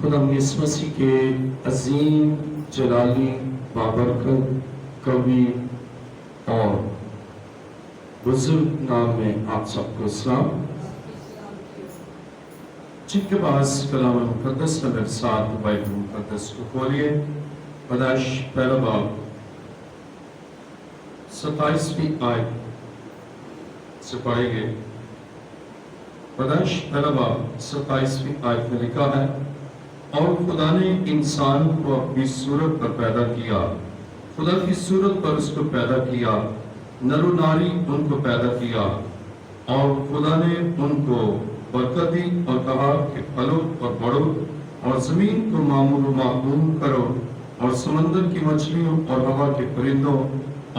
خدا یسوع مسیح کے عظیم جلالی بابرکت قوی اور بزرگ نام میں آپ سب کو اسلام۔ جن کے پاس کلام مقدس ہے میرے ساتھ بائبل مقدس کو کھولیے۔ پیدائش پہلا باب 27ویں آیت سے پڑھیں گے۔ پیدائش پہلا باب 27ویں آیت میں لکھا ہے، اور خدا نے انسان کو اپنی صورت پر پیدا کیا، خدا کی صورت پر اس کو پیدا کیا، نر و ناری ان کو پیدا کیا، اور خدا نے ان کو برکت دی اور کہا کہ پھلو اور بڑھو اور زمین کو معمور و معقوم کرو اور سمندر کی مچھلیوں اور ہوا کے پرندوں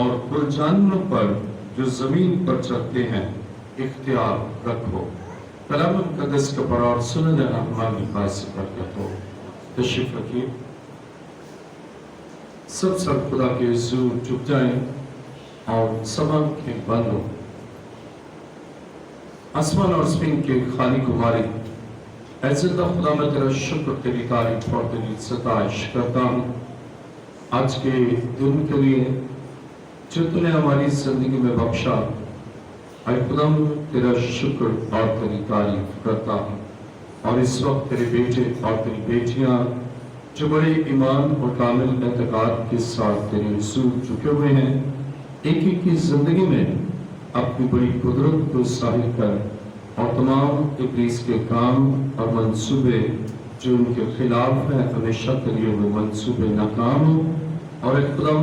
اور کل جانوروں پر جو زمین پر چلتے ہیں اختیار رکھو۔ کلام مقدس کا پڑھا اور سننے ہماری بات سے برکت ہو۔ تشریف رکھیے۔ سب خدا کے حضور جھک جائیں اور سب آنکھیں بند ہو۔ آسمان اور زمین کے خالق و مالک، اے زندہ خدا میں تیرا شکر، تیری تعریف اور تیری ستائش کرتا ہوں آج کے دن کے لیے جو تو نے ہماری زندگی میں بخشا۔ اے خدا تیرا شکر اور تیری تعریف کرتا ہوں، اور اس وقت تیرے بیٹے اور تیری بیٹیاں جو بڑے ایمان اور کامل اعتقاد کے ساتھ تیرے حضور جھکے ہوئے ہیں، ایک ایک کی زندگی میں اپنی بڑی قدرت کو ظاہر کر اور تمام ابلیس کے کام اور منصوبے جو ان کے خلاف ہیں ہمیشہ کے لیے وہ منصوبے ناکام ہوں، اور ایک خدا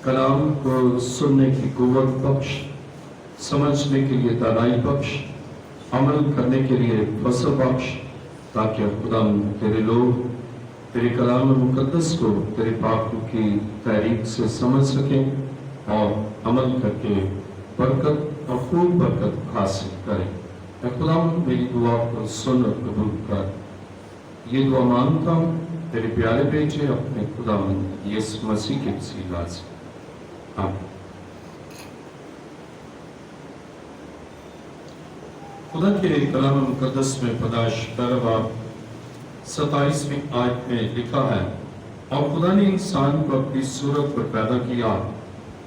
کلام کو سننے کی قوت بخش، سمجھنے کے لیے دانائی بخش، عمل کرنے کے لیے فضل بخش، تاکہ خدا تیرے لوگ تیرے کلام مقدس کو تیرے پاکوں کی تحریک سے سمجھ سکیں اور عمل کر کے برکت اور خوب برکت حاصل کریں۔ اے خدا میری دعا کو سن اور قبول کر۔ یہ دعا مانگتا ہوں تیرے پیارے بیٹے اپنے خدا یسوع مسیح کے وسیلہ سے، آمین۔ خدا کے کلام مقدس میں پیدائش پہلا باب 27ویں آیت میں لکھا ہے، اور خدا نے انسان کو اپنی صورت پر پیدا کیا،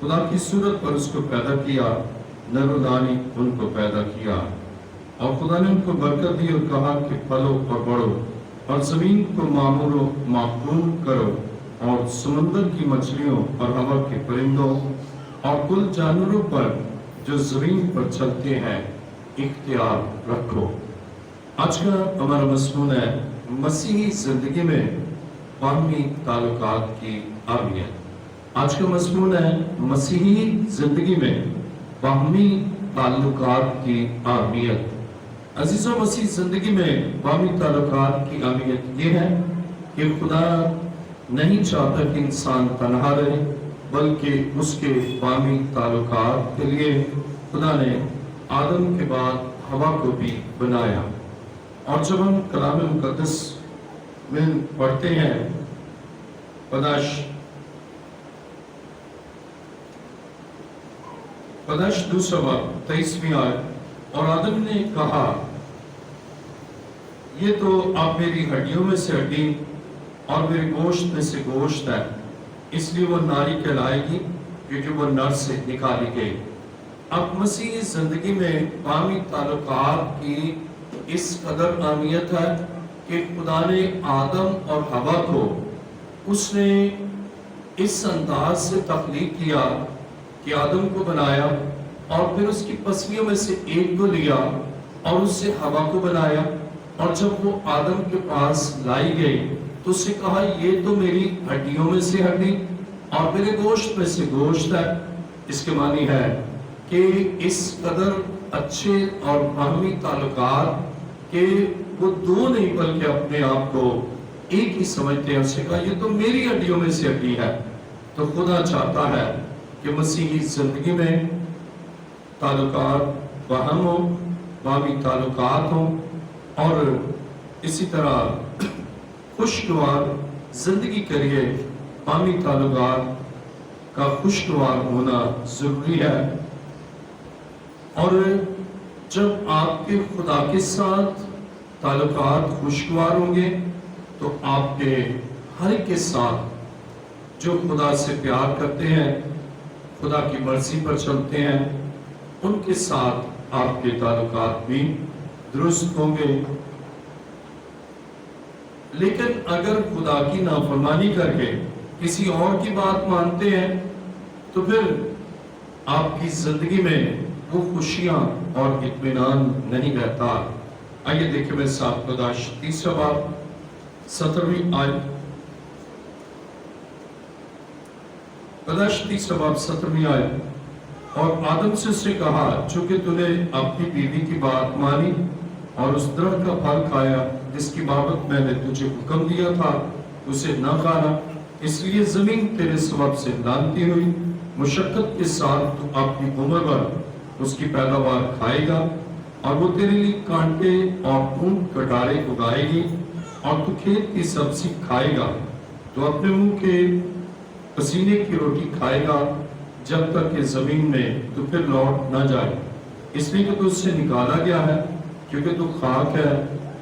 خدا کی صورت پر اس کو پیدا کیا، نر و ناری ان کو پیدا کیا، اور خدا نے ان کو برکت دی اور کہا کہ پھلو اور بڑھو اور زمین کو معمور و معقوم کرو اور سمندر کی مچھلیوں اور ہوا کے پرندوں اور کل جانوروں پر جو زمین پر چلتے ہیں اختیار رکھو۔ آج کا ہمارا مضمون ہے مسیحی زندگی میں باہمی تعلقات کی اہمیت۔ آج کا مضمون ہے مسیحی زندگی میں باہمی تعلقات کی اہمیت۔ عزیزوں، مسیحی زندگی میں باہمی تعلقات کی اہمیت یہ ہے کہ خدا نہیں چاہتا کہ انسان تنہا رہے، بلکہ اس کے باہمی تعلقات کے لیے خدا نے آدم کے بعد ہوا کو بھی بنایا۔ اور جب ہم کلام مقدس میں پڑھتے ہیں پیدائش 2 باب 23ویں آیت، اور آدم نے کہا یہ تو اب میری ہڈیوں میں سے ہڈی اور میرے گوشت میں سے گوشت ہے، اس لیے وہ ناری کہلائے گی کیونکہ وہ نر سے نکالی گئی۔ اب مسیحی زندگی میں باہمی تعلقات کی اس قدر اہمیت ہے کہ خدا نے آدم اور حوا کو اس نے اس انداز سے تخلیق کیا کہ آدم کو بنایا اور پھر اس کی پسلیوں میں سے ایک کو لیا اور اس سے حوا کو بنایا، اور جب وہ آدم کے پاس لائی گئی تو اس سے کہا یہ تو میری ہڈیوں میں سے ہڈی اور میرے گوشت میں سے گوشت ہے۔ اس کے معنی ہے کہ اس قدر اچھے اور باہمی تعلقات کہ وہ دو نہیں بلکہ اپنے آپ کو ایک ہی سمجھتے ہیں۔ اس نے کہا یہ تو میری ہڈیوں میں سے ہڈی ہے۔ تو خدا چاہتا ہے کہ مسیحی زندگی میں تعلقات باہم ہو، باہمی تعلقات ہوں، اور اسی طرح خوشگوار زندگی کے لیے باہمی تعلقات کا خوشگوار ہونا ضروری ہے۔ اور جب آپ کے خدا کے ساتھ تعلقات خوشگوار ہوں گے تو آپ کے ہر ایک کے ساتھ جو خدا سے پیار کرتے ہیں، خدا کی مرضی پر چلتے ہیں، ان کے ساتھ آپ کے تعلقات بھی درست ہوں گے۔ لیکن اگر خدا کی نافرمانی کر کے کسی اور کی بات مانتے ہیں تو پھر آپ کی زندگی میں وہ خوشیاں اور اطمینان نہیں رہتا۔ آئیے دیکھیں میں ساتھ پیدائش تیسرا باب 17ویں آیت، پیدائش تیسرا باب 17ویں آیت، اور آدم سے اس نے کہا چونکہ تو نے اپنی بیوی کی بات مانی اور اس درخت کا پھل کھایا جس کی بابت میں نے تجھے حکم دیا تھا اسے نہ کھانا، اس لیے زمین تیرے سبب سے لعنتی ہوئی، مشقت کے ساتھ تو اپنی عمر بھر اس کی پیداوار کھائے گا، اور وہ تیرے لیے کانٹے اور اونٹ کٹارے اگائے گی، اور تو کھیت کی سبزی کھائے گا، تو اپنے منہ کے پسینے کی روٹی کھائے گا جب تک کہ زمین میں تو پھر لوٹ نہ جائے، اس لیے کہ تو اس سے نکالا گیا ہے، کیونکہ تو خاک ہے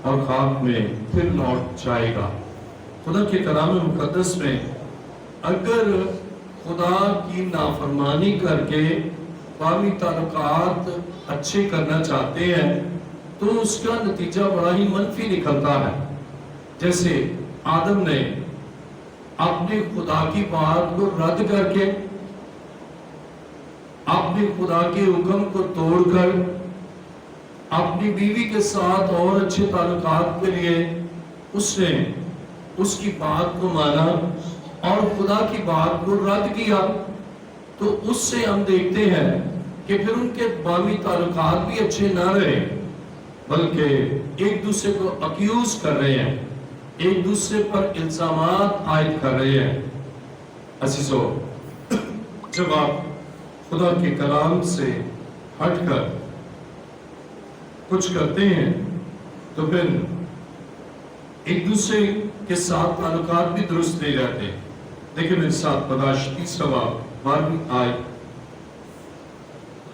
اور خاک میں پھر لوٹ جائے گا۔ خدا کے کلام مقدس میں اگر خدا کی نافرمانی کر کے باہمی تعلقات اچھے کرنا چاہتے ہیں تو اس کا نتیجہ بڑا ہی منفی نکلتا ہے۔ جیسے آدم نے اپنے خدا کی بات کو رد کر کے، اپنے خدا کے حکم کو توڑ کر اپنی بیوی کے ساتھ اور اچھے تعلقات کے لیے اس نے اس کی بات کو مانا اور خدا کی بات کو رد کیا، تو اس سے ہم دیکھتے ہیں کہ پھر ان کے باہمی تعلقات بھی اچھے نہ رہے، بلکہ ایک دوسرے کو اکیوز کر رہے ہیں، ایک دوسرے پر الزامات عائد کر رہے ہیں۔ عزیزو، جب آپ خدا کے کلام سے ہٹ کر کچھ کرتے ہیں تو پھر ایک دوسرے کے ساتھ تعلقات بھی درست نہیں رہتے۔ دیکھیں میرے ساتھ پیدائش تیسرا باب 12ویں آیت،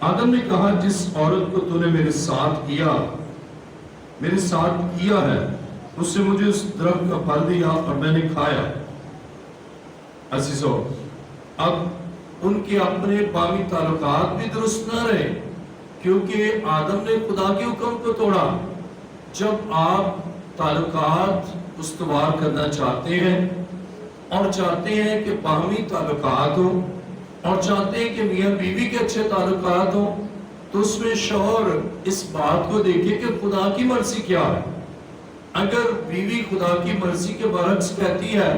آدم نے کہا جس عورت کو تو نے میرے ساتھ کیا ہے اس سے مجھے اس درخت کا پھل دیا اور میں نے کھایا۔ عزیزو، اب ان کے اپنے باہمی تعلقات بھی درست نہ رہے کیونکہ آدم نے خدا کے حکم کو توڑا۔ جب آپ تعلقات استوار کرنا چاہتے ہیں اور چاہتے ہیں کہ باہمی تعلقات ہو اور چاہتے ہیں کہ میاں بیوی کے اچھے تعلقات ہو، تو اس میں شوہر اس بات کو دیکھے کہ خدا کی مرضی کیا ہے۔ اگر بیوی خدا کی مرضی کے برعکس کہتی ہے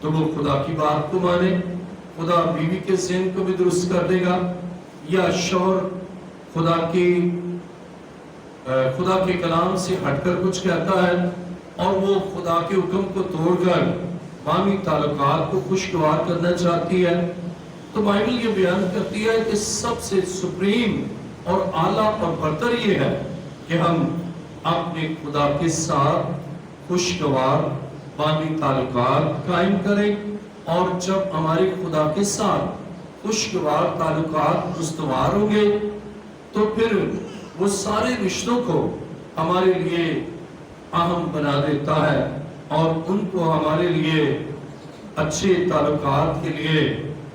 تو وہ خدا کی بات کو مانے، خدا بیوی کے ذہن کو بھی درست کر دے گا، یا شوہر خدا کے کلام سے ہٹ کر کچھ کہتا ہے اور وہ خدا کے حکم کو توڑ کر باہمی تعلقات کو خوشگوار کرنا چاہتی ہے، تو بائبل یہ بیان کرتی ہے کہ سب سے سپریم اور اعلیٰ اور برتر یہ ہے کہ ہم اپنے خدا کے ساتھ خوشگوار باہمی تعلقات قائم کریں، اور جب ہمارے خدا کے ساتھ خوشگوار تعلقات استوار ہوں گے تو پھر وہ سارے رشتوں کو ہمارے لیے اہم بنا دیتا ہے اور ان کو ہمارے لیے اچھے تعلقات کے لیے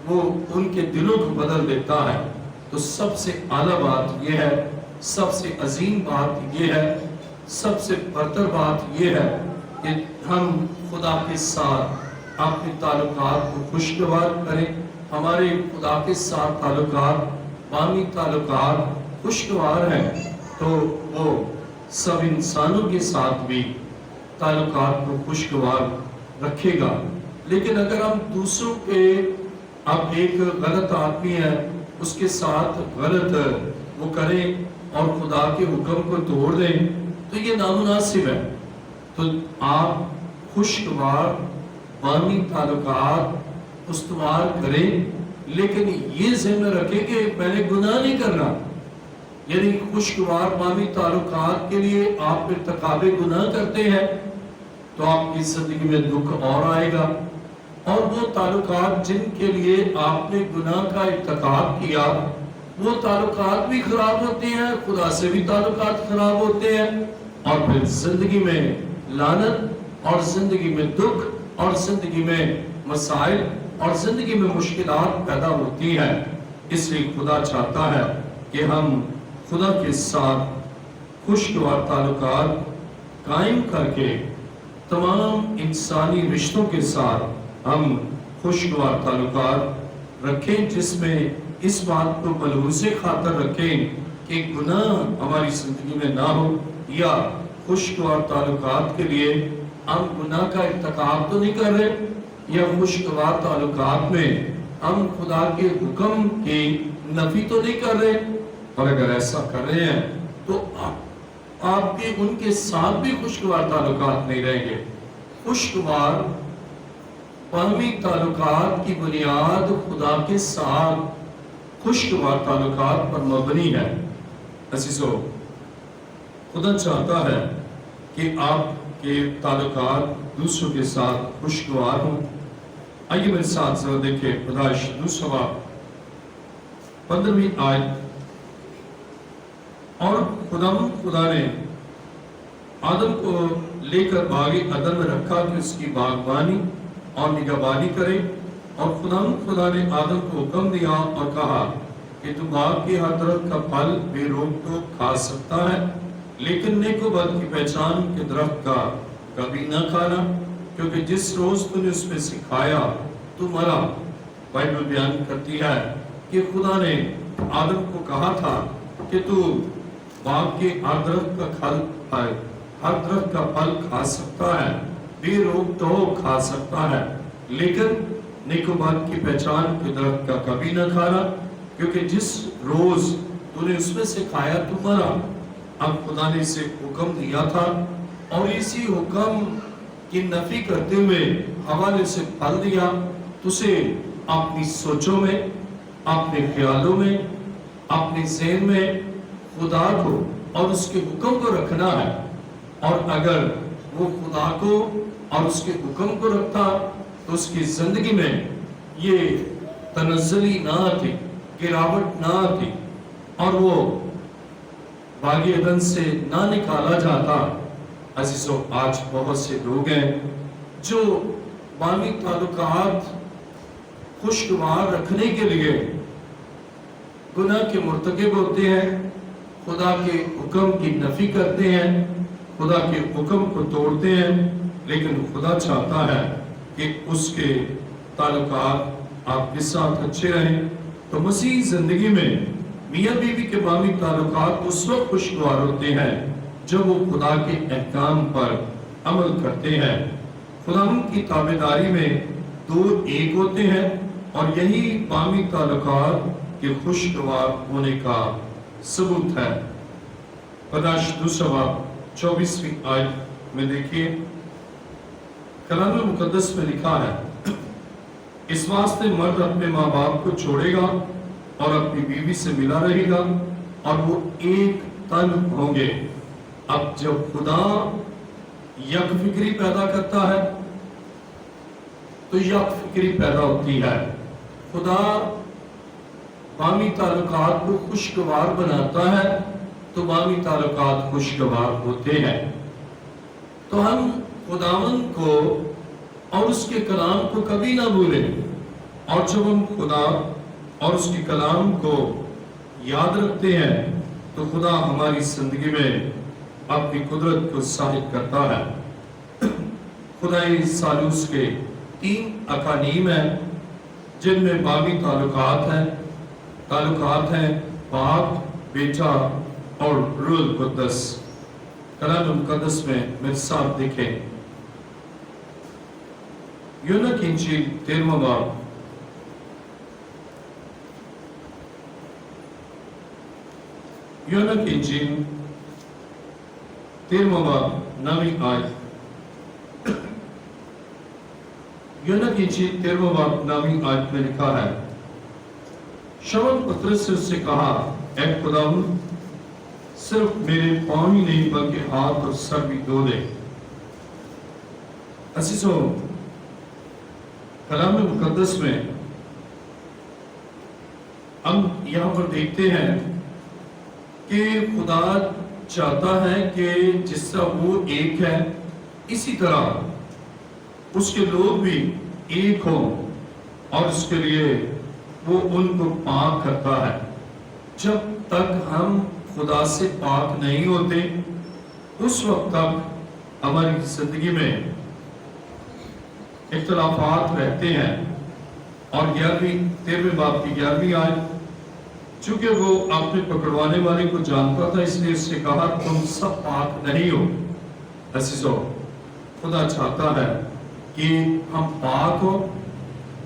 وہ ان کے دلوں کو بدل دیتا ہے۔ تو سب سے اعلیٰ بات یہ ہے، سب سے عظیم بات یہ ہے، سب سے برتر بات یہ ہے کہ ہم خدا کے ساتھ اپنے تعلقات کو خوشگوار کریں، ہمارے خدا کے ساتھ تعلقات باہمی تعلقات خوشگوار ہیں تو وہ سب انسانوں کے ساتھ بھی تعلقات کو خوشگوار رکھے گا۔ لیکن اگر ہم دوسروں کے اب ایک غلط آدمی ہے اس کے ساتھ غلط وہ کریں اور خدا کے حکم کو توڑ دیں تو یہ نامناسب ہے۔ تو آپ خوشگوار باہمی تعلقات استوار کریں، لیکن یہ ذہن میں رکھیں کہ میں نے گناہ نہیں کرنا، یعنی خوشگوار باہمی تعلقات کے لیے آپ ارتکاب گناہ کرتے ہیں تو آپ کی زندگی میں دکھ اور آئے گا، اور وہ تعلقات جن کے لیے آپ نے گناہ کا ارتکاب کیا وہ تعلقات بھی خراب ہوتے ہیں، خدا سے بھی تعلقات خراب ہوتے ہیں، اور پھر زندگی میں لعنت اور زندگی میں دکھ اور زندگی میں مسائل اور زندگی میں مشکلات پیدا ہوتی ہیں، اس لیے خدا چاہتا ہے کہ ہم خدا کے ساتھ خوشگوار تعلقات قائم کر کے تمام انسانی رشتوں کے ساتھ ہم خوشگوار تعلقات رکھیں، جس میں اس بات کو ملحوظ خاطر رکھیں کہ گناہ ہماری زندگی میں نہ ہو، یا خوشگوار تعلقات کے لیے ہم گناہ کا ارتکاب تو نہیں کر رہے، یا خوشگوار تعلقات میں ہم خدا کے حکم کی نفی تو نہیں کر رہے، اور اگر ایسا کر رہے ہیں تو آپ کے ان کے ساتھ بھی خوشگوار تعلقات نہیں رہیں گے۔ خوشگوار باہمی تعلقات کی بنیاد خدا کے ساتھ خوشگوار تعلقات پر مبنی ہے۔ عزیزو، خدا چاہتا ہے کہ آپ کے تعلقات دوسروں کے ساتھ خوشگوار ہوں۔ آئیے میرے ساتھ ذرا دیکھیں پیدائش 2 15 آیت۔ اور خدا نے آدم کو لے کر باغ عدن میں رکھا کہ اس کی باغبانی اور نگہبانی کرے، اور خدا نے آدم کو حکم دیا اور کہا کہ تو باغ کی ہر درخت کا پھل بے روک ٹوک کھا سکتا ہے، لیکن نیک و بد کی پہچان کے درخت کا کبھی نہ کھانا، کیونکہ جس روز تو نے اس میں سے کھایا تو مرا۔ بائبل بیان کرتی ہے کہ خدا نے آدم کو کہا تھا کہ تو باغ کے ہر درخت کا پھل کھا سکتا ہے، بے روک ٹوک کھا سکتا ہے، لیکن نیک و بد کی پہچان کے درخت کا کبھی نہ کھانا، کیونکہ جس روز تو نے اس میں سے کھایا تو مرا۔ اب خدا نے اسے حکم دیا تھا، اور اسی حکم کی نفی کرتے ہوئے ہوا نے اسے پھل دیا، تو اسے اپنی سوچوں میں، اپنے خیالوں میں، اپنے ذہن میں خدا کو اور اس کے حکم کو رکھنا ہے۔ اور اگر وہ خدا کو اور اس کے حکم کو رکھتا تو اس کی زندگی میں یہ تنزلی نہ آتی، گراوٹ نہ آتی، اور وہ باغ عدن سے نہ نکالا جاتا۔ عزیزو، آج بہت سے لوگ ہیں جو باہمی تعلقات خوشگوار رکھنے کے لیے گناہ کے مرتکب ہوتے ہیں، خدا کے حکم کی نفی کرتے ہیں، خدا کے حکم کو توڑتے ہیں، لیکن خدا چاہتا ہے کہ اس کے تعلقات آپ کے ساتھ اچھے رہیں۔ تو مسیح زندگی میں میاں بیوی کے باہمی تعلقات اس وقت خوشگوار ہوتے ہیں جب وہ خدا کے احکام پر عمل کرتے ہیں۔ خدا کی تابعداری میں دو ایک ہوتے ہیں، اور یہی باہمی تعلقات کے خوشگوار ہونے کا ثبوت ہے۔ پیدائش 2:24 آیت میں دیکھیے، کلام مقدس میں لکھا ہے، اس واسطے مرد اپنے ماں باپ کو چھوڑے گا اور اپنی بیوی سے ملا رہے گا، اور وہ ایک تن ہوں گے۔ اب جب خدا یک فکری پیدا کرتا ہے تو یک فکری پیدا ہوتی ہے۔ خدا باہمی تعلقات کو خوشگوار بناتا ہے تو باہمی تعلقات خوشگوار ہوتے ہیں۔ تو ہم خداوند کو اور اس کے کلام کو کبھی نہ بھولیں، اور جب ہم خدا اور اس کے کلام کو یاد رکھتے ہیں تو خدا ہماری زندگی میں اپنی قدرت کو ظاہر کرتا ہے۔ خدای ثالوث کے 3 اقانیم ہیں جن میں باہمی تعلقات ہیں باپ، بیٹا اور روح القدس۔ کلام مقدس میں میرے ساتھ دیکھیں، یونا کی انجیل 13واں باب، یونا کی انجیل 13واں باب 9ویں آیت۔ یونا کی انجیل 13واں باب 9ویں آیت میں لکھا ہے، شمعون پترس نے اس سے کہا، اے خداوند، صرف میرے پاؤں ہی نہیں بلکہ ہاتھ اور سر بھی دھو دے۔ عزیزو، کلام مقدس میں ہم یہاں پر دیکھتے ہیں کہ خدا چاہتا ہے کہ جس طرح وہ ایک ہے اسی طرح اس کے لوگ بھی ایک ہوں، اور اس کے لیے وہ ان کو پاک کرتا ہے۔ جب تک ہم خدا سے پاک نہیں ہوتے اس وقت تک ہماری زندگی میں اختلافات رہتے ہیں۔ اور 13ویں باب کی 11ویں آیت، چونکہ وہ اپنے پکڑوانے والے کو جانتا تھا اس لیے اس نے کہا تم سب پاک نہیں ہو۔ عزیزو، خدا چاہتا ہے کہ ہم پاک ہوں۔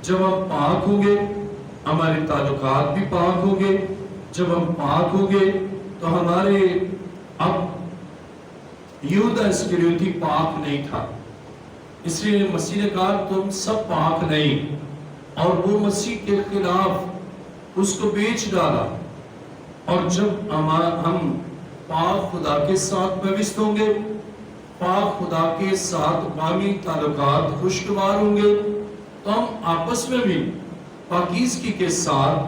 جب ہم پاک ہوں گے ہمارے تعلقات بھی پاک ہوں گے۔ جب ہم پاک ہوں گے تو ہمارے اب یہودا اسکریوتی پاک نہیں تھا، اس لیے مسیح نے کہا تم سب پاک نہیں، اور وہ مسیح کے خلاف اس کو بیچ ڈالا۔ اور جب ہم پاک خدا کے ساتھ پیوست ہوں گے، پاک خدا کے ساتھ بامی تعلقات خوشگوار ہوں گے، تو ہم آپس میں بھی پاکیزگی کے ساتھ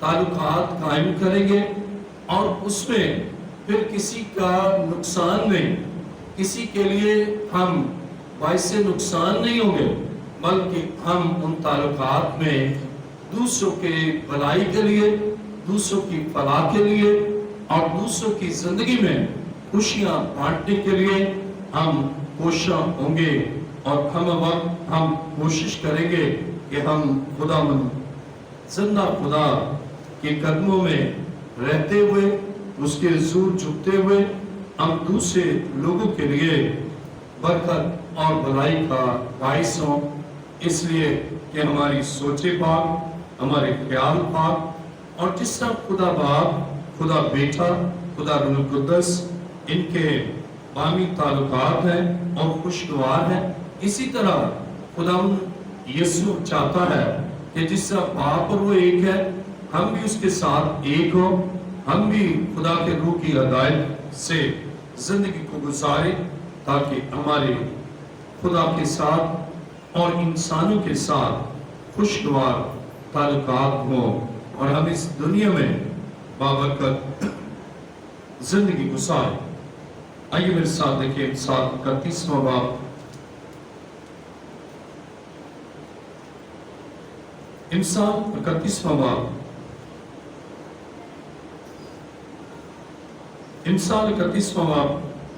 تعلقات قائم کریں گے، اور اس میں پھر کسی کا نقصان نہیں، کسی کے لیے ہم باعث نقصان نہیں ہوں گے، بلکہ ہم ان تعلقات میں دوسروں کے بھلائی کے لیے، دوسروں کی فلاح کے لیے اور دوسروں کی زندگی میں خوشیاں بانٹنے کے لیے ہم کوشاں ہوں گے۔ اور ہم کوشش کریں گے کہ ہم زندہ خدا کے قدموں میں رہتے ہوئے، اس کے حضور جھکتے ہوئے ہم دوسرے لوگوں کے لیے برکت اور بھلائی کا باعث ہوں، اس لیے کہ ہماری سوچیں پاک، ہمارے خیال پاک، اور جس طرح خدا باپ، خدا بیٹا، خدا روح القدس ان کے بامی تعلقات ہیں اور خوشگوار ہیں، اسی طرح خدا یسوع چاہتا ہے کہ جس طرح باپ اور وہ ایک ہے، ہم بھی اس کے ساتھ ایک ہوں، ہم بھی خدا کے روح کی ہدایت سے زندگی کو گزاریں، تاکہ ہمارے خدا کے ساتھ اور انسانوں کے ساتھ خوشگوار تعلقات ہوں، اور ہم اس دنیا میں بابرکت زندگی گزاریں۔ آئیے میرے ساتھ دیکھیں امثال 31واں باب، امثال 31واں باب، امثال 31واں باب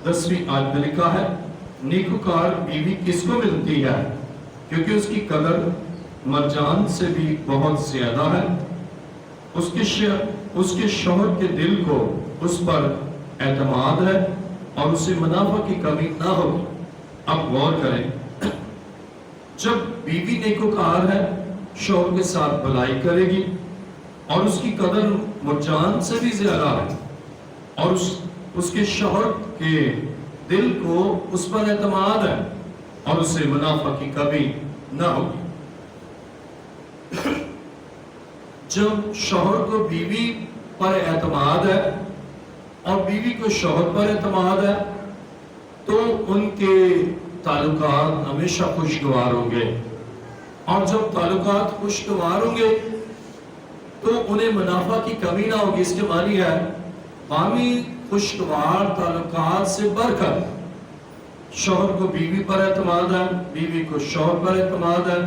10ویں آیت میں لکھا ہے، نیکوکار بیوی کس کو ملتی ہے کیونکہ اس کی قدر مرجان سے بھی بہت زیادہ ہے، اس کے شوہر کے دل کو اس پر اعتماد ہے اور اسے منافع کی کمی نہ ہوگی۔ اب غور کریں، جب بیوی نیکوکار ہے شوہر کے ساتھ بھلائی کرے گی، اور اس کی قدر مرجان سے بھی زیادہ ہے، اور اس کے شوہر کے دل کو اس پر اعتماد ہے اور اسے منافع کی کمی نہ ہوگی۔ جب شوہر کو بیوی پر اعتماد ہے اور بیوی کو شوہر پر اعتماد ہے تو ان کے تعلقات ہمیشہ خوشگوار ہوں گے، اور جب تعلقات خوشگوار ہوں گے تو انہیں منافع کی کمی نہ ہوگی۔ اس کے معنی ہے بامی خوشگوار تعلقات سے برکت، شوہر کو بیوی پر اعتماد ہے، بیوی کو شوہر پر اعتماد ہے،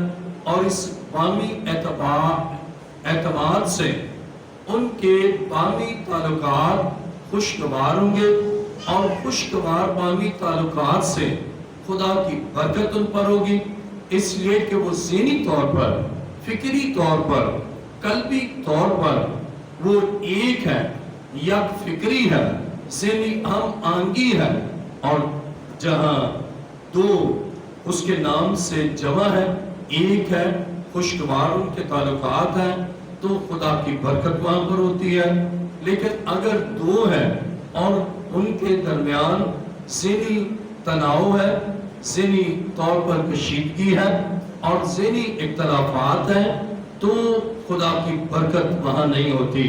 اور اس بامی اعتماد سے ان کے بامی تعلقات خوشگوار ہوں گے، اور خوشگوار بامی تعلقات سے خدا کی برکت ان پر ہوگی، اس لیے کہ وہ ذہنی طور پر، فکری طور پر، قلبی طور پر وہ ایک ہے، یک فکری ہے، ذہنی ہم آہنگی ہے، اور جہاں دو اس کے نام سے جمع ہے، ایک ہے، خوشگوار ان کے تعلقات ہیں، تو خدا کی برکت وہاں پر ہوتی ہے۔ لیکن اگر دو ہیں اور ان کے درمیان ذہنی تناؤ ہے، ذہنی طور پر کشیدگی ہے اور ذہنی اختلافات ہیں، تو خدا کی برکت وہاں نہیں ہوتی۔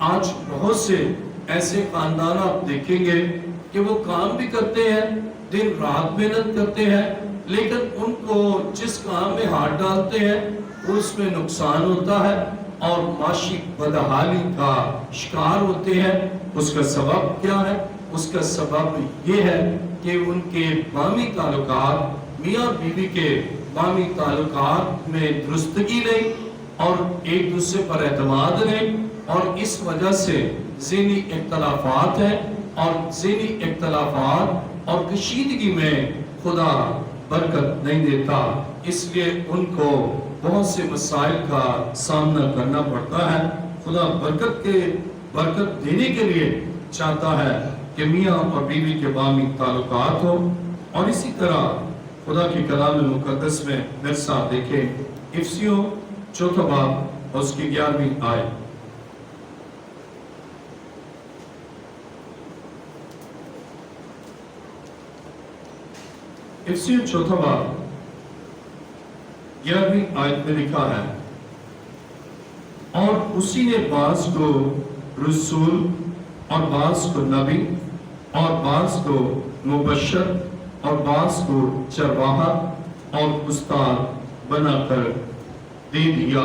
آج بہت سے ایسے خاندان آپ دیکھیں گے کہ وہ کام بھی کرتے ہیں، دن رات محنت کرتے ہیں، لیکن ان کو جس کام میں ہاتھ ڈالتے ہیں اس میں نقصان ہوتا ہے اور معاشی بدحالی کا شکار ہوتے ہیں۔ اس کا سبب کیا ہے؟ اس کا سبب یہ ہے کہ ان کے بامی تعلقات، میاں بیوی کے بامی تعلقات میں درستگی نہیں اور ایک دوسرے پر اعتماد نہیں، اور اس وجہ سے ذہنی اختلافات ہیں، اور ذہنی اختلافات اور کشیدگی میں خدا برکت نہیں دیتا، اس لیے ان کو بہت سے مسائل کا سامنا کرنا پڑتا ہے۔ خدا برکت دینے کے لیے چاہتا ہے کہ میاں اور بیوی کے بامی تعلقات ہو، اور اسی طرح خدا کی کلام مقدس میں میرے ساتھ دیکھیں افسیوں 4 باب اور اس کی 11ویں آیت۔ افسیوں 4 باب 11ویں آیت میں لکھا ہے، اور اسی نے بعض کو رسول اور بعض کو نبی اور بعض کو مبشر اور بعض کو چرواہا اور استاد بنا کر دے دیا۔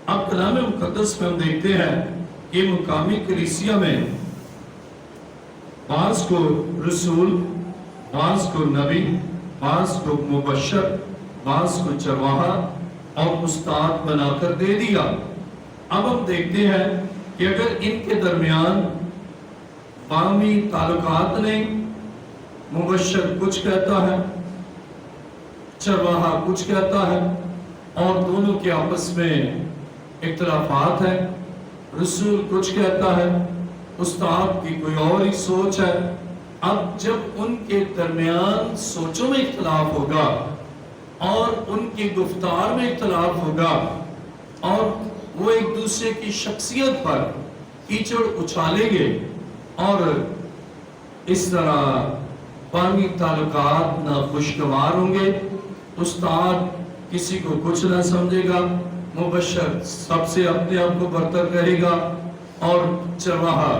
اب کلام مقدس میں ہم دیکھتے ہیں کہ مقامی کلیسیا میں بعض کو رسول، بعض کو نبی، بعض کو مبشر، بعض کو چرواہا اور استاد بنا کر دے دیا۔ اب ہم دیکھتے ہیں کہ اگر ان کے درمیان باہمی تعلقات نہیں، مبشر کچھ کہتا ہے، چرواہا کچھ کہتا ہے، اور دونوں کے آپس میں اختلافات ہیں، رسول کچھ کہتا ہے، استاد کی کوئی اور ہی سوچ ہے، اب جب ان کے درمیان سوچوں میں اختلاف ہوگا اور ان کی گفتار میں اختلاف ہوگا اور وہ ایک دوسرے کی شخصیت پر کیچڑ اچھالیں گے، اور اس طرح باہمی تعلقات ناخوشگوار ہوں گے، استاد کسی کو کچھ نہ سمجھے گا، مبشر سب سے اپنے آپ کو برتر کہے گا، اور چرواہا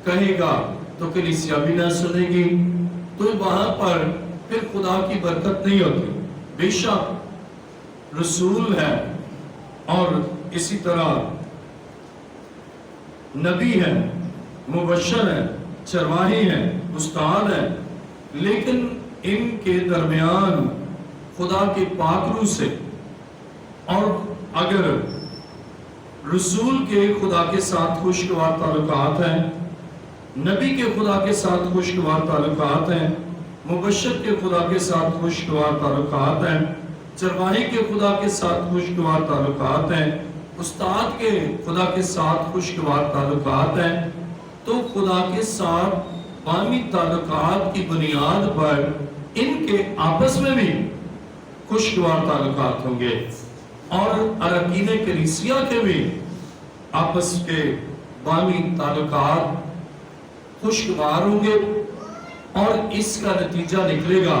کہے گا تو کلیسیا بھی نہ سنے گی، تو وہاں پر پھر خدا کی برکت نہیں ہوتی۔ بے شک رسول ہے اور اسی طرح نبی ہے، مبشر ہے، چرواہی ہے، استاد ہے، لیکن ان کے درمیان خدا کے پاک روح سے، اور اگر رسول کے خدا کے ساتھ خوشگوار تعلقات ہیں، نبی کے خدا کے ساتھ خوشگوار تعلقات ہیں، مبشر کے خدا کے ساتھ خوشگوار تعلقات ہیں، چرواہی کے خدا کے ساتھ خوشگوار تعلقات ہیں، استاد کے خدا کے ساتھ خوشگوار تعلقات ہیں، تو خدا کے ساتھ باہمی تعلقات کی بنیاد پر ان کے آپس میں بھی خوشگوار تعلقات ہوں گے، اور اراکین کلیسیا کے بھی آپس کے باہمی تعلقات خوشگوار ہوں گے، اور اس کا نتیجہ نکلے گا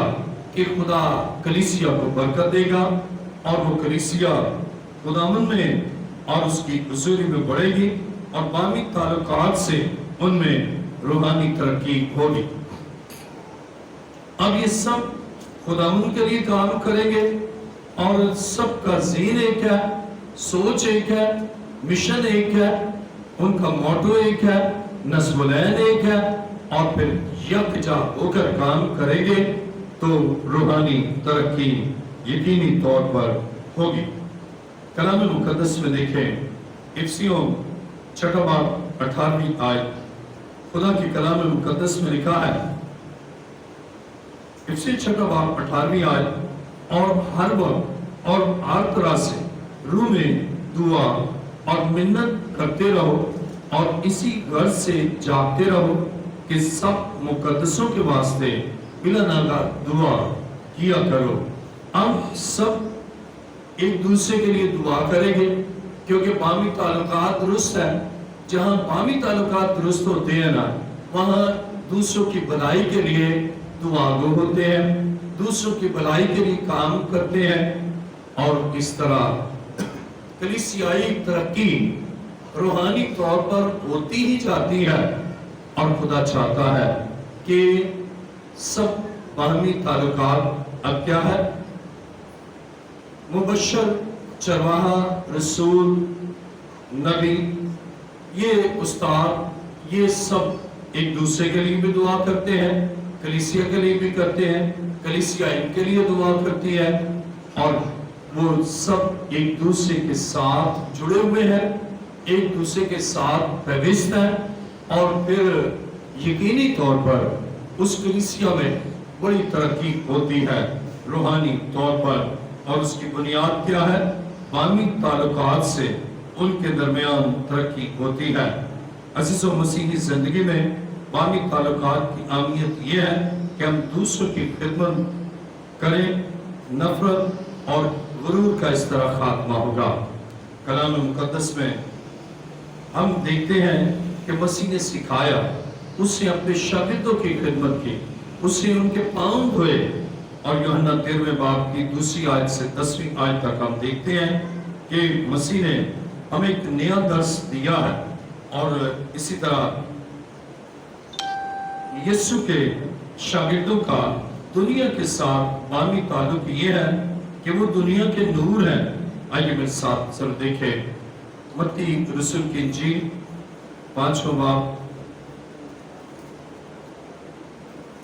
کہ خدا کلیسیا کو برکت دے گا، اور وہ کلیسیا خداوند میں اور اس کی حضوری میں بڑھے گی، اور باہمی تعلقات سے ان میں روحانی ترقی ہوگی۔ اب یہ سب خداوند کے لیے کام کریں گے، اور سب کا ذہن ایک ہے، سوچ ایک ہے، مشن ایک ہے، ان کا موٹو ایک ہے، نصب العین ایک ہے، اور پھر یکجا ہو کر کام کریں گے تو روحانی ترقی یقینی طور پر ہوگی۔ کلام مقدس میں دیکھیں افسیوں 6 باب 18ویں آیت، خدا کی کلام مقدس میں لکھا ہے، افسی 6 باب 18ویں آیت، اور ہر وقت اور ہر طرح سے روح میں دعا اور منت کرتے رہو، اور اسی غرض سے جاگتے رہو کہ سب مقدسوں کے واسطے بلا ناغہ دعا کیا کرو۔ ہم سب ایک دوسرے کے لیے دعا کریں گے، کیونکہ باہمی تعلقات درست ہے۔ جہاں باہمی تعلقات درست ہوتے ہیں نا، وہاں دوسروں کی بھلائی کے لیے دعا گو ہوتے ہیں، دوسروں کی بھلائی کے لیے کام کرتے ہیں، اور اس طرح کلیسیائی ترقی روحانی طور پر ہوتی ہی جاتی ہے، اور خدا چاہتا ہے کہ سب باہمی تعلقات اب کیا ہے، مبشر، چرواہا، رسول، نبی، یہ استاد، یہ سب ایک دوسرے کے لیے بھی دعا کرتے ہیں، کلیسیا کے لیے بھی کرتے ہیں، کلیسیا ان کے لیے دعا کرتی ہے، اور وہ سب ایک دوسرے کے ساتھ جڑے ہوئے ہیں، ایک دوسرے کے ساتھ پیوست ہیں، اور پھر یقینی طور پر اس کلیسیا میں بڑی ترقی ہوتی ہے روحانی طور پر، اور اس کی بنیاد کیا ہے؟ باہمی تعلقات سے ان کے درمیان ترقی ہوتی ہے۔ عزیزو، مسیحی زندگی میں باہمی تعلقات کی اہمیت یہ ہے کہ ہم دوسروں کی خدمت کریں، نفرت اور غرور کا اس طرح خاتمہ ہوگا۔ کلام مقدس میں ہم دیکھتے ہیں کہ مسیح نے سکھایا، اس نے اپنے شاگردوں کی خدمت کی، اس نے ان کے پاؤں دھوئے، اور یوحنا 13 باب کی 2 آیت سے 10 آیت تک ہم دیکھتے ہیں کہ مسیح نے ہمیں ایک نیا درس دیا ہے۔ اور اسی طرح یسوع کے شاگردوں کا دنیا کے ساتھ باہمی تعلق یہ ہے کہ وہ دنیا کے نور ہیں۔ آئیے میرے ساتھ سر دیکھیں متی رسول کی انجیل 5واں باب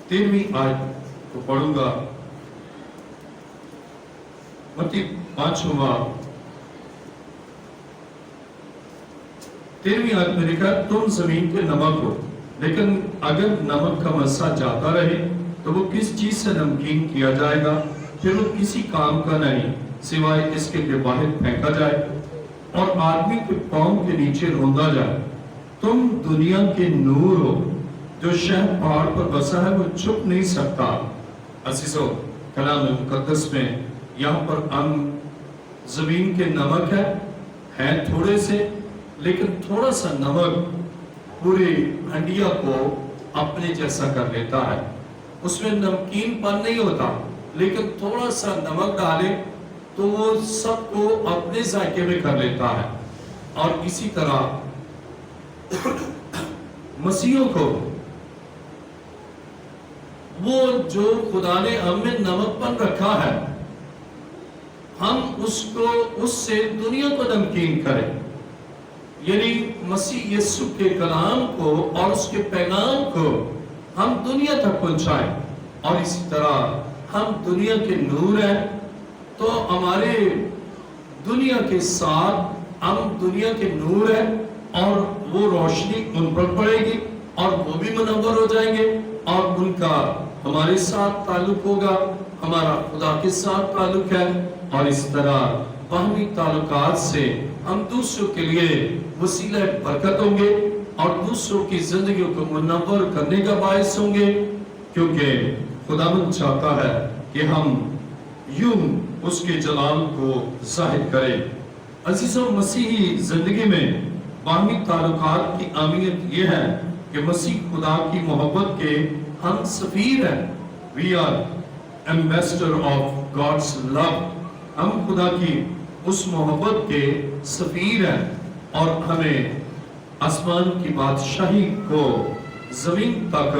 13 آیت کو پڑھوں گا۔ متی 5واں باب 13 آیت میں لکھا، تم زمین کے نمک ہو، لیکن اگر نمک کا مزہ جاتا رہے تو وہ کس چیز سے نمکین کیا جائے گا؟ پھر وہ کسی کام کا نہیں سوائے اس کے کہ باہر پھینکا جائے اور آدمی کے پاؤں کے نیچے روندا جائے۔ تم دنیا کے نور ہو، جو شہر پہاڑ پر بسا ہے وہ چھپ نہیں سکتا۔ عزیزو، کلام مقدس میں یہاں پر ہم زمین کے نمک ہیں تھوڑے سے، لیکن تھوڑا سا نمک پوری ہنڈیا کو اپنے جیسا کر لیتا ہے۔ اس میں نمکین پن نہیں ہوتا، لیکن تھوڑا سا نمک ڈالے تو وہ سب کو اپنے ذائقے میں کر لیتا ہے۔ اور اسی طرح مسیحوں کو وہ جو خدا نے ہم میں نمک پن رکھا ہے، ہم اس سے دنیا کو نمکین کریں، یعنی مسیح یسوع کے کلام کو اور اس کے پیغام کو ہم دنیا تک پہنچائیں۔ اور اسی طرح ہم دنیا کے نور ہیں، تو ہمارے دنیا کے ساتھ ہم دنیا کے نور ہیں، اور وہ روشنی ان پر پڑے گی اور وہ بھی منور ہو جائیں گے، اور ان کا ہمارے ساتھ تعلق ہوگا، ہمارا خدا کے ساتھ تعلق ہے، اور اس طرح باہمی تعلقات سے ہم دوسروں کے لیے وسیلہ برکت ہوں گے اور دوسروں کی زندگیوں کو منور کرنے کا باعث ہوں گے، کیونکہ خداوند چاہتا ہے کہ ہم یوں اس کے جلال کو ظاہر کریں۔ عزیزوں، مسیحی زندگی میں باہمی تعلقات کی اہمیت یہ ہے کہ مسیح خدا کی محبت کے ہم سفیر ہیں۔ We are ambassador of God's love۔ ہم خدا کی اس محبت کے سفیر ہیں، اور ہمیں آسمان کی بادشاہی کو زمین تک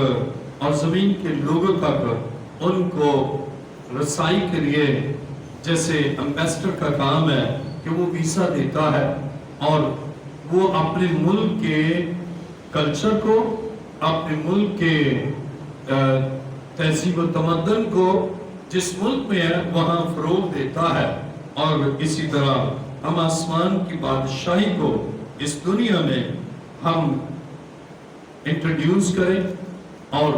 اور زمین کے لوگوں تک ان کو رسائی کے لیے، جیسے امبیسڈر کا کام ہے کہ وہ ویزا دیتا ہے، اور وہ اپنے ملک کے کلچر کو، اپنے ملک کے تہذیب و تمدن کو جس ملک میں ہے وہاں فروغ دیتا ہے۔ اور اسی طرح ہم آسمان کی بادشاہی کو اس دنیا میں ہم انٹروڈیوس کریں اور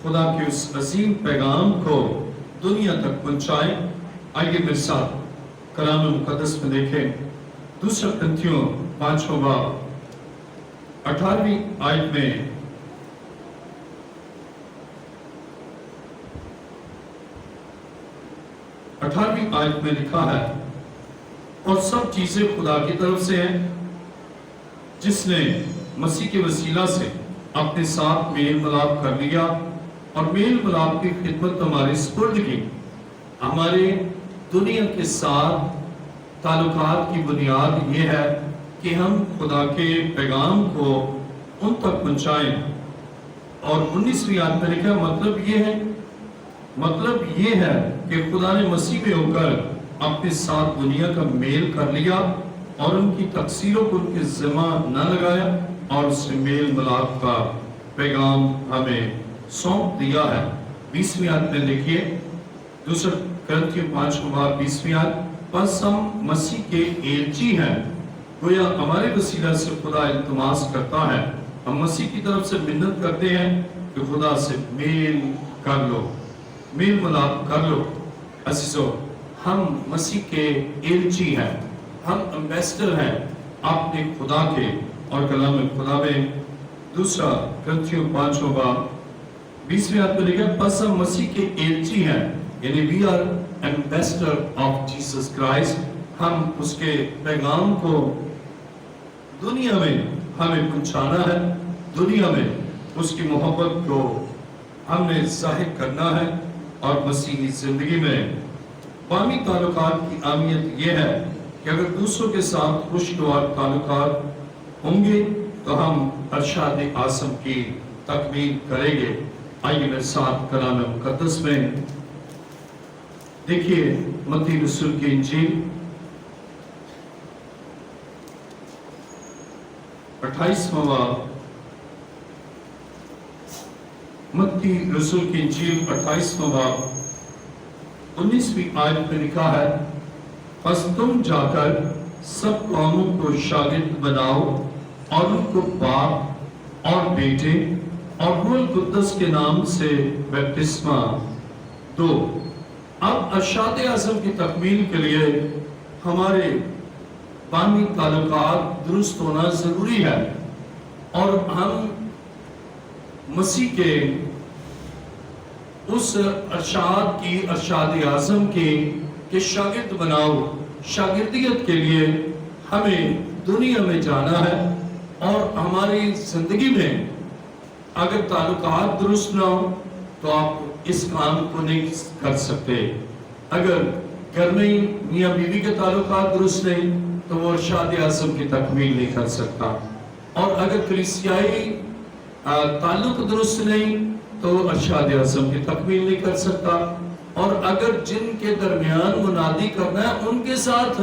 خدا کے اس عظیم پیغام کو دنیا تک پہنچائیں۔ آئیے میرے ساتھ کلام مقدس میں دیکھیں 2 کرنتھیوں 5واں باب 18ویں آیت میں لکھا ہے، اور سب چیزیں خدا کی طرف سے ہیں، جس نے مسیح کے وسیلہ سے اپنے ساتھ میل ملاپ کر لیا اور میل ملاپ کی خدمت ہمارے سپرد کی۔ ہمارے دنیا کے ساتھ تعلقات کی بنیاد یہ ہے کہ ہم خدا کے پیغام کو ان تک پہنچائیں۔ اور 19ویں آیت میں لکھا، مطلب یہ ہے کہ خدا نے مسیح میں ہو کر اپنے ساتھ دنیا کا میل کر لیا اور ان کی تقصیروں کو ان کے ذمہ نہ لگایا، اور اس سے میل ملاپ کا پیغام ہمیں سونپ دیا ہے۔ 20ویں آیت میں دیکھیے، دوسرا کرنتھیوں 5:20 آیت، پس ہم مسیح کے ایلچی ہیں، گویا ہمارے وسیلہ سے خدا التماس کرتا ہے، ہم مسیح کی طرف سے منت کرتے ہیں کہ خدا سے میل کر لو، میل ملاپ کر لو۔ عزیزو، ہم مسیح کے ایلچی ہیں، ہم امبیسڈر ہیں اپنے خدا کے، اور کلام خدا میں دوسرا کرنتھیوں 5:20 آیت میں لکھا ہے، پس ہم مسیح کے ایلچی ہیں، یعنی we are ambassador of Jesus Christ, ہم اس کے پیغام کو دنیا میں ہمیں پہنچانا ہے، دنیا میں اس کی محبت کو ہم نے ظاہر کرنا ہے، اور مسیحی زندگی میں باہمی تعلقات کی اہمیت یہ ہے کہ اگر دوسروں کے ساتھ خوشگوار تعلقات ہوں گے تو ہم ارشاد اعظم کی تکمیل کریں گے۔ آئیے میرے ساتھ کلام مقدس میں دیکھیے متی رسول کی انجیل 28واں باب، متی رسول کی انجیل 28واں باب 19ویں آیت میں لکھا ہے، پس تم جا کر سب قوموں کو شاگرد بناؤ اور ان کو باپ اور بیٹے اور روح القدس کے نام سے بپتسمہ دو۔ اب ارشاد اعظم کی تکمیل کے لیے ہمارے باہمی تعلقات درست ہونا ضروری ہے، اور ہم مسیح کے اس ارشاد اعظم کی کہ شاگرد بناؤ، شاگردیت کے لیے ہمیں دنیا میں جانا ہے، اور ہماری زندگی میں اگر تعلقات درست نہ ہو تو آپ اس کام کو نہیں کر سکتے۔ اگر گھر میں میاں بیوی کے تعلقات درست نہیں تو وہ ارشاد اعظم کی تکمیل نہیں کر سکتا، اور اگر کلیسیائی تعلق درست نہیں تو ارشاد اعظم کی تکمیل نہیں کر سکتا، اور اگر جن کے درمیان منادی کرنا ہے ان کے ساتھ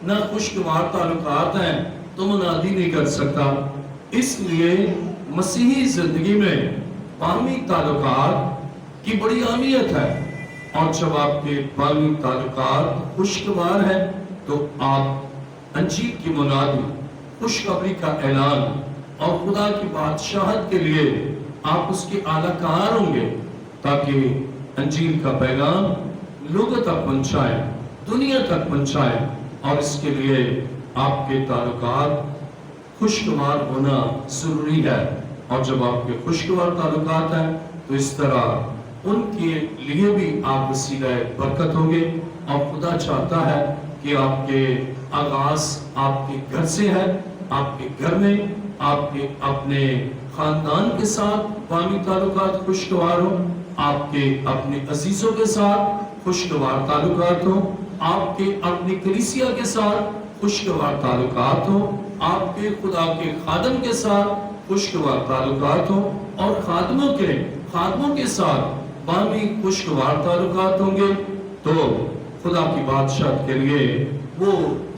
نہ خوشگوار تعلقات ہیں تو منادی نہیں کر سکتا۔ اس لیے مسیحی زندگی میں باہمی تعلقات کی بڑی اہمیت ہے، اور جب آپ کے باہمی تعلقات خوشگوار ہیں تو آپ انجیل کی منادی، خوشخبری کا اعلان اور خدا کی بادشاہت کے لیے آپ اس کے اعلی کار ہوں گے، تاکہ انجیل کا پیغام لوگوں تک پہنچائے، دنیا تک پہنچائے، اور اس کے لیے آپ کے تعلقات خوشگوار ہونا ضروری ہے۔ اور جب آپ کے خوشگوار تعلقات ہیں تو اس طرح ان کے لیے بھی آپ وسیلہ برکت ہوں گے، اور خدا چاہتا ہے کہ آپ کے آغاز آپ کے گھر سے ہے، آپ کے گھر میں آپ کے اپنے خاندان کے ساتھ باہمی تعلقات خوشگوار ہوں، آپ کے اپنے عزیزوں کے ساتھ خوشگوار تعلقات ہوں، آپ کے اپنی کلیسیا کے ساتھ خوشگوار تعلقات ہوں، آپ کے خدا کے خادم کے ساتھ خوشگوار تعلقات ہوں، اور خادموں کے ساتھ باہمی خوشگوار تعلقات ہوں گے، تو خدا کی بادشاہت کے لیے وہ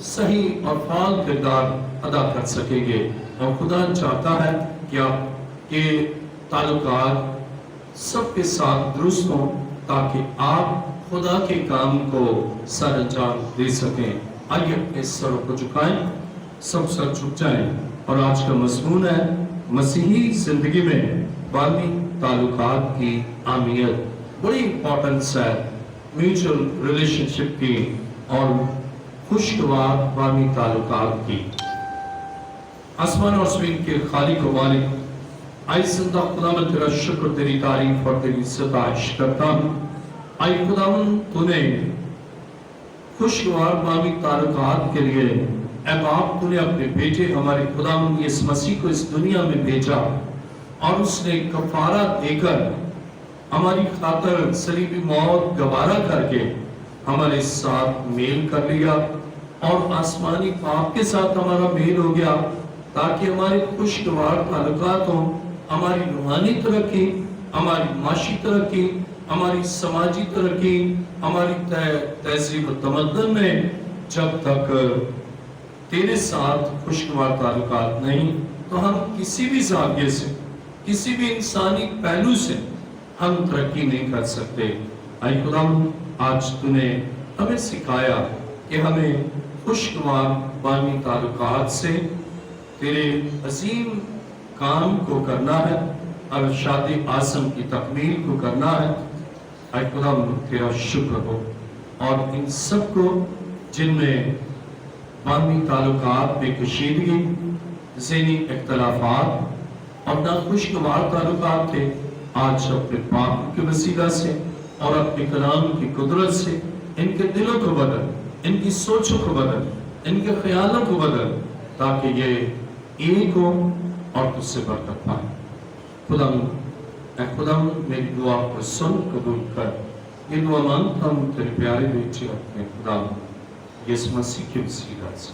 صحیح اور فعال کردار ادا کر سکیں گے۔ اور خدا چاہتا ہے کہ آپ کے تعلقات سب کے ساتھ درست ہوں، تاکہ آپ خدا کے کام کو سر انجام دے سکیں۔ آئیے اپنے سروں کو جھکائیں، سب سر جھک جائیں، اور آج کا مضمون ہے مسیحی زندگی میں باہمی تعلقات کی اہمیت، بڑی امپورٹنس ہے میوچل ریلیشن شپ کی اور خوشگوار باہمی تعلقات کی۔ آسمان اور زمین کے خالق و مالک، آئی زندہ خدا میں تیرا شکر، تیری تعریف اور تیری ستائش کرتا ہوں۔ آئی خداوند تو نے خوشگوار باہمی تعلقات کے لیے اے باپ تو نے اپنے بیٹے ہمارے خداوند یسوع مسیح کو اس دنیا میں بھیجا، اور اس نے کفارہ دے کر ہماری خاطر صلیبی موت گوارا کر کے ہمارے ساتھ میل کر لیا، اور آسمانی باپ کے ساتھ ہمارا میل ہو گیا، تاکہ ہمارے خوشگوار تعلقات ہوں، ہماری روحانی ترقی، ہماری معاشی ترقی، ہماری سماجی ترقی، ہماری تہذیب و تمدن میں جب تک تیرے ساتھ خوشگوار تعلقات نہیں تو ہم کسی بھی زاویے سے، کسی بھی انسانی پہلو سے ہم ترقی نہیں کر سکتے۔ اے خداوند آج تو نے ہمیں سکھایا کہ ہمیں خوشگوار بامی تعلقات سے تیرے عظیم کام کو کرنا ہے اور شادی اعظم کی تکمیل کو کرنا ہے۔ اے خداوند تیرا شکر ہو، اور ان سب کو جن میں بامی تعلقات میں کشیدگی، ذہنی اختلافات اور ناخوشگوار تعلقات تھے، آج اپنے پاک کے وسیلہ سے اور اپنے کلام کی قدرت سے ان کے دلوں کو بدل، ان کی سوچوں کو بدل، ان کے خیالوں کو بدل، تاکہ یہ ایک ہو اور تجھ سے برکت پائے۔ خداوند میری دعا کو سن قبول کر۔ یہ دعا مانگتا ہوں تیرے پیارے بیٹے اپنے خداوند یسوع مسیح کے وسیلہ سے۔